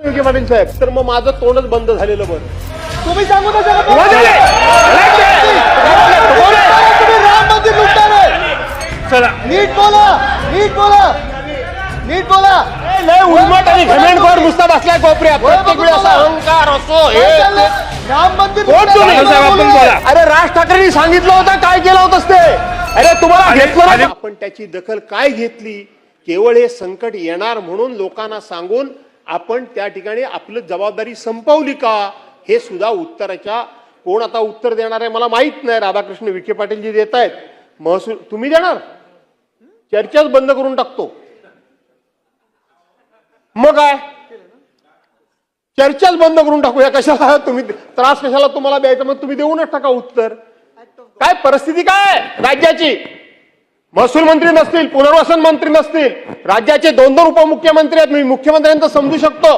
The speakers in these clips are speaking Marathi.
विखे पाटील साहेब, तर मग माझं तोंडच बंद झालेलं बरं. तुम्ही सांगू ना जरा. तुम्ही राम मंदिर लुटणार. चला नीट बोला, नीट बोला, नीट बोला. लय उलमट आणि घमेंडखोर नुसता बसलाय कोपऱ्यात. प्रत्येक वेळी असा अहंकार असो हे राम मंदिर कोण तुम्ही? लुटणार. आपण बोला. अरे राज ठाकरेंनी सांगितलं होतं, काय केलं होतं ते? अरे तुम्हाला घेतलं ना. आपण त्याची दखल काय घेतली? केवळ हे संकट येणार म्हणून लोकांना सांगून आपण त्या ठिकाणी आपली जबाबदारी संपवली का? हे सुद्धा उत्तराच्या कोण आता उत्तर देणार आहे मला माहित नाही. राधाकृष्ण विखे पाटील जी देत आहेत महसूल, तुम्ही देणार? चर्चाच बंद करून टाकतो. मग काय चर्चाच बंद करून टाकूया? कशाला तुम्ही त्रास, कशाला तुम्हाला द्यायचं? मग तुम्ही देऊनच टाका उत्तर. काय परिस्थिती काय राज्याची? महसूल मंत्री नसतील, पुनर्वसन मंत्री नसतील, राज्याचे 2-2 उपमुख्यमंत्री आहेत. मी मुख्यमंत्र्यांचं समजू शकतो.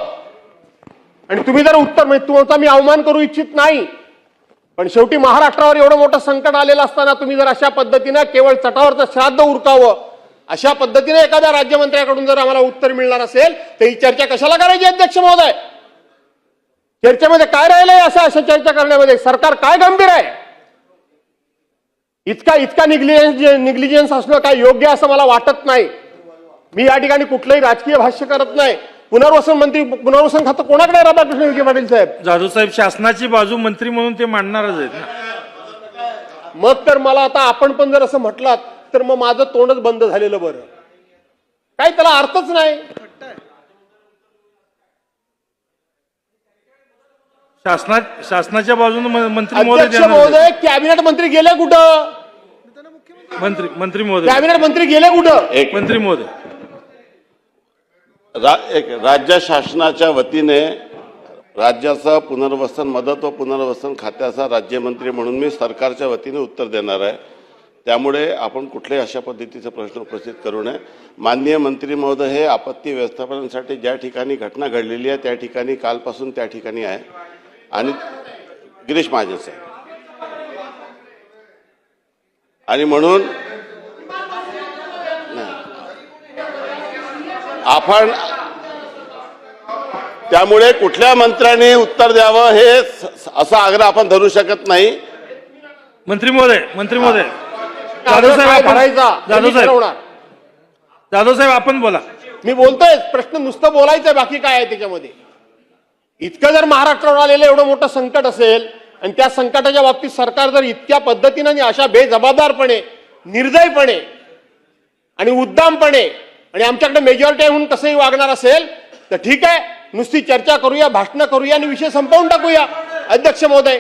आणि तुम्ही जर उत्तर, म्हणजे तुमचा मी अवमान करू इच्छित नाही, पण शेवटी महाराष्ट्रावर एवढं मोठं संकट आलेलं असताना तुम्ही जर अशा पद्धतीनं केवळ चटावरचं श्राद्ध उरकावं, अशा पद्धतीने एखाद्या राज्यमंत्र्याकडून जर आम्हाला उत्तर मिळणार असेल तर ही चर्चा कशाला करायची अध्यक्ष महोदय? चर्चेमध्ये काय राहिलंय? अशा चर्चा करण्यामध्ये सरकार काय गंभीर आहे? इतका निग्लिजन्स असणं काय योग्य असं मला वाटत नाही. मी या ठिकाणी कुठलंही राजकीय भाष्य करत नाही. पुनर्वसन मंत्री, पुनर्वसन खातं कोणाकडे? राधाकृष्ण विखे पाटील साहेब. जाधव साहेब शासनाची बाजू मंत्री म्हणून ते मांडणारच आहेत ना. मग तर मला आता आपण पण जर असं म्हटलात तर मग माझं तोंडच बंद झालेलं बरं. काय त्याला अर्थच नाही. शासनाच्या बाजूने मंत्री अध्यक्ष महोदय, कॅबिनेट मंत्री गेले कुठं? मंत्री महोदय, कॅबिनेट मंत्री गेले कुठं? मंत्री महोदय, राज्य शासनाच्या वतीने राज्याचा पुनर्वसन मदत व पुनर्वसन खात्याचा राज्यमंत्री म्हणून मी सरकारच्या वतीने उत्तर देणार आहे. त्यामुळे आपण कुठल्याही अशा पद्धतीचा प्रश्न उपस्थित करू नये. माननीय मंत्री महोदय हे आपत्ती व्यवस्थापनासाठी ज्या ठिकाणी घटना घडलेली आहे त्या ठिकाणी कालपासून त्या ठिकाणी आहे. आणि गिरीश महाजन साहेब, आणि म्हणून आपण त्यामुळे कुठल्या मंत्र्यांनी उत्तर द्यावं हे असा आग्रह आपण धरू शकत नाही. मंत्री महोदय, जाधव साहेब आपण बोला. मी बोलतोय, प्रश्न नुसतं बोलायचंय, बाकी काय आहे त्याच्यामध्ये? इतकं जर महाराष्ट्रावर आलेलं एवढं मोठं संकट असेल आणि त्या संकटाच्या बाबतीत सरकार जर इतक्या पद्धतीने आणि अशा बेजबाबदारपणे, निर्दयपणे आणि उद्दामपणे आणि आमच्याकडे मेजॉरिटी आहे म्हणून कसंही वागणार असेल तर ठीक आहे, नुसती चर्चा करूया, भाषणं करूया आणि विषय संपवून टाकूया अध्यक्ष महोदय.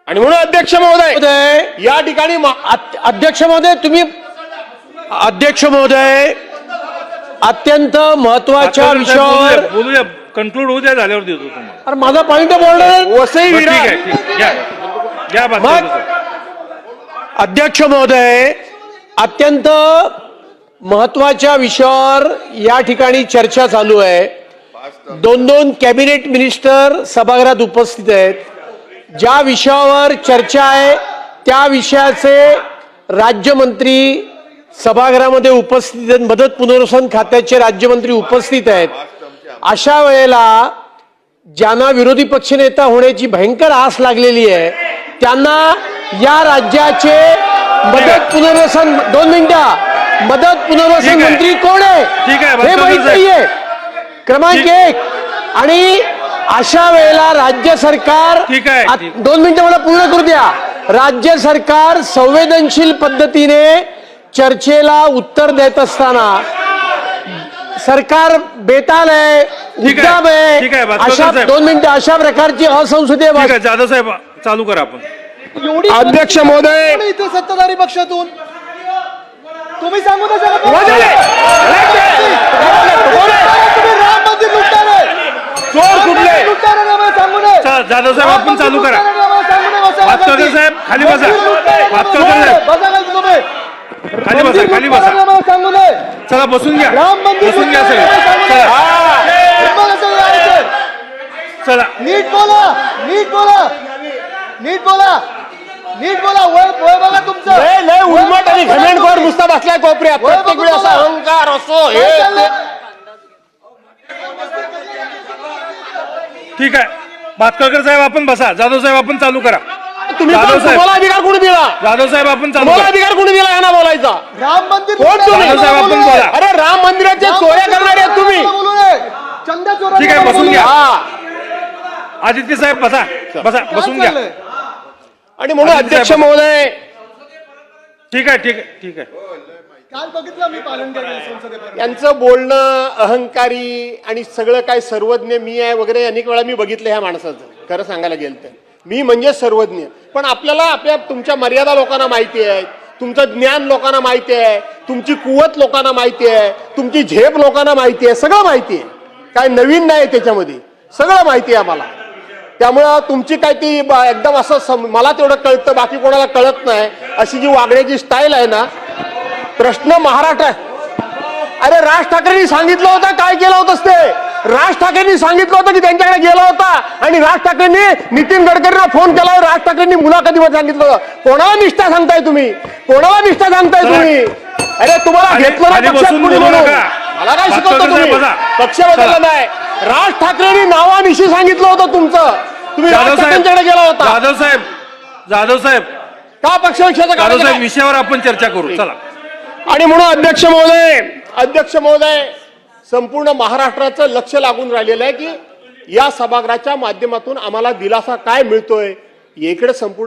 आणि म्हणून अध्यक्ष महोदय या ठिकाणी अध्यक्ष महोदय, तुम्ही अध्यक्ष महोदय अत्यंत महत्वाच्या विषयावर बोलूया. कंक्लूड होऊ द्या, झाल्यावर देतो तुम्हाला. अरे माझा पॉइंट बोलणार. वसई ठीक विरार. आहे, घ्या बात. अध्यक्ष महोदय अत्यंत महत्वाच्या विषयावर या ठिकाणी चर्चा चालू आहे. 2 कॅबिनेट मिनिस्टर सभागृहात उपस्थित आहेत. ज्या विषयावर चर्चा आहे त्या विषयाचे राज्यमंत्री सभागृहामध्ये उपस्थित आहेत. मदत पुनर्वसन खात्याचे राज्यमंत्री उपस्थित आहेत. अशा वेळेला ज्यांना विरोधी पक्षनेता होण्याची भयंकर आस लागलेली आहे त्यांना या राज्याचे मदत पुनर्वसन 2 मिनिटं मदत पुनर्वसन मंत्री कोण आहे हे माहित नाहीये. क्रमांक 1. आणि अशा वेळेला राज्य सरकार 2 मिनिटं मला पूर्ण करू द्या. राज्य सरकार संवेदनशील पद्धतीने चर्चेला उत्तर देत असताना सरकार बेताल आहे, उद्दाम आहे. अशा 2 मिनिटं अशा प्रकारची असंसदीय जाधव साहेब चालू करा आपण. अध्यक्ष महोदय, इथे सत्ताधारी पक्षातून तुम्ही सांगू ना जरा. राम मंदिर लुटणार. चोर कुठले? सांगू नये. जाधव साहेब आपण चालू करा. भातकर साहेब खाली बसा. भातकर साहेब खाली बसा. सांगू नये. चला बसून घ्या. राम मंदिर बसून घ्या सगळे. चला नीट बोला, नीट बोला, नीट बोला, नीट बोला. वय बघा तुमचं. लय उलमट आणि घमेंडखोर नुसता बसलाय कोपऱ्यात. प्रत्येक वेळी असा अहंकार असो हे ठीक आहे भातखळकर साहेब आपण बसा. जाधव साहेब आपण चालू करा. तुम्ही जाधव कोण? साहेब. तुम्हाला अधिकार कोणी दिला? जाधव साहेब आपण चालू तुम्हाला करा. अधिकार कोणी दिला यांना बोलायचा? राम मंदिर कोण तुम्ही? जाधव साहेब आपण बोला. अरे राम मंदिराच्या चोऱ्या करणारे आहेत तुम्ही. चंदा चोरा ठीक आहे, बसून घ्या. हा. आदित्य साहेब बसा बसा बसून घ्या. आणि म्हणून आदित्य अध्यक्ष साहेब. महोदय ठीक आहे ठीक आहे ठीक आहे. काल बघितलं मी पालन केलं संसदेपर्यंत. यांचं बोलणं अहंकारी आणि सगळं काय सर्वज्ञ मी आहे वगैरे अनेक वेळा मी बघितलं ह्या माणसाचं. खरं सांगायला गेलं तर मी म्हणजे सर्वज्ञ. पण आपल्याला आपल्या तुमच्या मर्यादा लोकांना माहिती आहे, तुमचं ज्ञान लोकांना माहिती आहे, तुमची कुवत लोकांना माहिती आहे, तुमची झेप लोकांना माहिती आहे, सगळं माहिती आहे. काय नवीन नाही त्याच्यामध्ये, सगळं माहिती आहे आम्हाला. त्यामुळं तुमची काय ती एकदम असं मला तेवढं कळतं बाकी कोणाला कळत नाही अशी जी वागण्याची स्टाईल आहे ना. प्रश्न महाराष्ट्र. अरे राज ठाकरेंनी सांगितलं होतं काय केलं होतंस ते? राज ठाकरेंनी सांगितलं होतं की त्यांच्याकडे गेला होता आणि राज ठाकरेंनी नितीन गडकरींना फोन केला. राज ठाकरेंनी मुलाखतीमध्ये सांगितलं होतं. कोणाला निष्ठा सांगताय तुम्ही? कोणाला निष्ठा सांगताय तुम्ही? अरे तुम्हाला घेतलं ना खाली पक्षात बसून कुणी बोलू म्हणून? नका. मला काय शिकवतो भातखळकर तुम्ही? साहेब बसा. पक्ष बदलला चला. नाही. राज ठाकरेंनी नावानिशी सांगितलं होतं तुमचं. तुम्ही राज जाधव साहेब ठाकरेंच्याकडे गेला होता जाधव साहेब का? पक्षविषयाचं जाधव काय? साहेब विषयावर आपण चर्चा करू. चला. आणि म्हणून अध्यक्ष महोदय संपूर्ण महाराष्ट्राचं लक्ष लागून राहिलेलं आहे की या सभागृहाच्या माध्यमातून आम्हाला दिलासा काय मिळतोय. इकडे संपूर्ण